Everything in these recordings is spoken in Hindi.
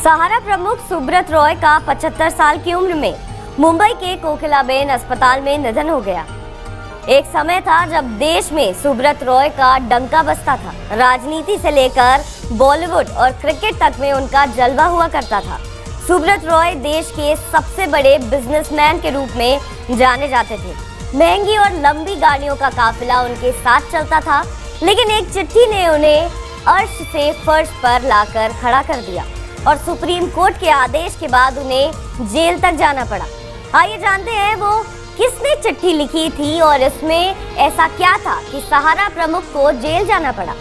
सहारा प्रमुख सुब्रत रॉय का 75 साल की उम्र में मुंबई के कोकिलाबेन अस्पताल में निधन हो गया। एक समय था जब देश में सुब्रत रॉय का डंका बजता था। राजनीति से लेकर बॉलीवुड और क्रिकेट तक में उनका जलवा हुआ करता था। सुब्रत रॉय देश के सबसे बड़े बिजनेसमैन के रूप में जाने जाते थे। महंगी और लंबी गाड़ियों का काफिला उनके साथ चलता था, लेकिन एक चिट्ठी ने उन्हें अर्श से फर्श पर लाकर खड़ा कर दिया और सुप्रीम कोर्ट के आदेश के बाद उन्हें जेल तक जाना पड़ा। आइए जानते हैं वो किसने चिट्ठी लिखी थी और इसमें ऐसा क्या था कि सहारा प्रमुख को जेल जाना पड़ा।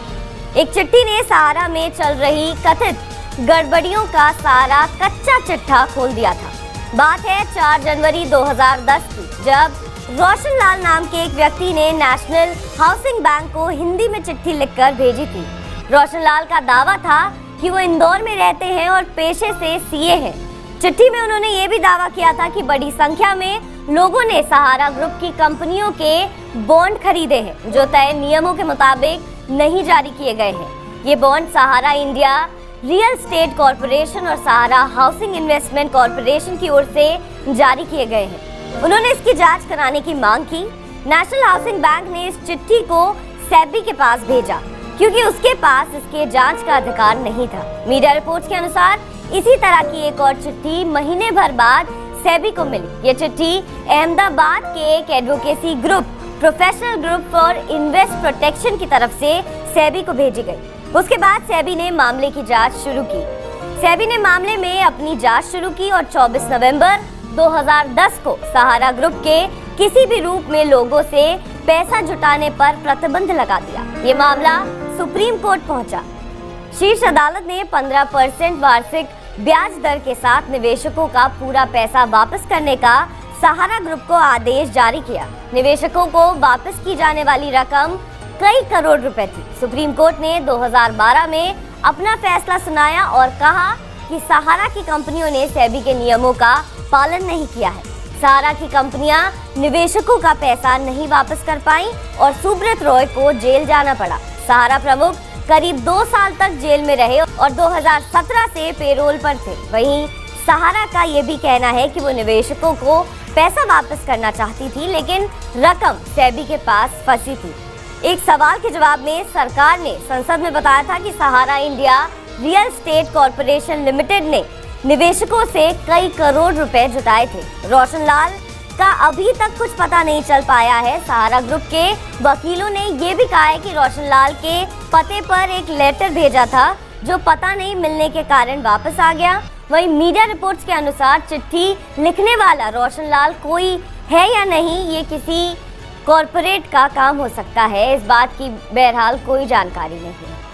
एक चिट्ठी ने सहारा में चल रही कथित गड़बड़ियों का सारा कच्चा चिट्ठा खोल दिया था। बात है 4 जनवरी 2010 की, जब रोशन लाल नाम के एक व्यक्ति ने नेशनल हाउसिंग बैंक को हिंदी में चिट्ठी लिखकर भेजी थी। रोशन लाल का दावा था कि वो इंदौर में रहते हैं और पेशे से सीए हैं। चिट्ठी में उन्होंने ये भी दावा किया था कि बड़ी संख्या में लोगों ने सहारा ग्रुप की कंपनियों के बॉन्ड खरीदे हैं, जो तय नियमों के मुताबिक नहीं जारी किए गए हैं। ये बॉन्ड सहारा इंडिया रियल एस्टेट कॉरपोरेशन और सहारा हाउसिंग इन्वेस्टमेंट कॉरपोरेशन की ओर से जारी किए गए हैं। उन्होंने इसकी जांच कराने की मांग की। नेशनल हाउसिंग बैंक ने इस चिट्ठी को सेबी के पास भेजा, क्योंकि उसके पास इसके जांच का अधिकार नहीं था। मीडिया रिपोर्ट्स के अनुसार इसी तरह की एक और चिट्ठी महीने भर बाद सेबी को मिली। ये चिट्ठी अहमदाबाद के एक advocacy group professional group for invest protection की तरफ से सेबी को भेजी गई। उसके बाद सेबी ने मामले की जांच शुरू की। सेबी ने मामले में अपनी जांच शुरू की और 24 नवंबर 2010 को सहारा ग्रुप के किसी भी रूप में लोगों से पैसा जुटाने पर प्रतिबंध लगा दिया। ये मामला सुप्रीम कोर्ट पहुंचा। शीर्ष अदालत ने 15% वार्षिक ब्याज दर के साथ निवेशकों का पूरा पैसा वापस करने का सहारा ग्रुप को आदेश जारी किया। निवेशकों को वापस की जाने वाली रकम कई करोड़ रुपए थी। सुप्रीम कोर्ट ने 2012 में अपना फैसला सुनाया और कहा कि सहारा की कंपनियों ने सेबी के नियमों का पालन नहीं किया है। सहारा की कंपनियां निवेशकों का पैसा नहीं वापस कर पाई और सुब्रत रॉय को जेल जाना पड़ा। सहारा प्रमुख करीब 2 साल तक जेल में रहे और 2017 से पेरोल पर थे। वहीं सहारा का ये भी कहना है कि वो निवेशकों को पैसा वापस करना चाहती थी, लेकिन रकम सेबी के पास फंसी थी। एक सवाल के जवाब में सरकार ने संसद में बताया था कि Sahara India real estate corporation limited ने निवेशकों से कई करोड़ रुपए जुटाए थे। रोशन लाल का अभी तक कुछ पता नहीं चल पाया है। सहारा ग्रुप के वकीलों ने ये भी कहा है कि रोशन लाल के पते पर एक लेटर भेजा था, जो पता नहीं मिलने के कारण वापस आ गया। वहीं मीडिया रिपोर्ट्स के अनुसार चिट्ठी लिखने वाला रोशन लाल कोई है या नहीं, ये किसी कॉरपोरेट का काम हो सकता है। इस बात की बहरहाल कोई जानकारी नहीं है।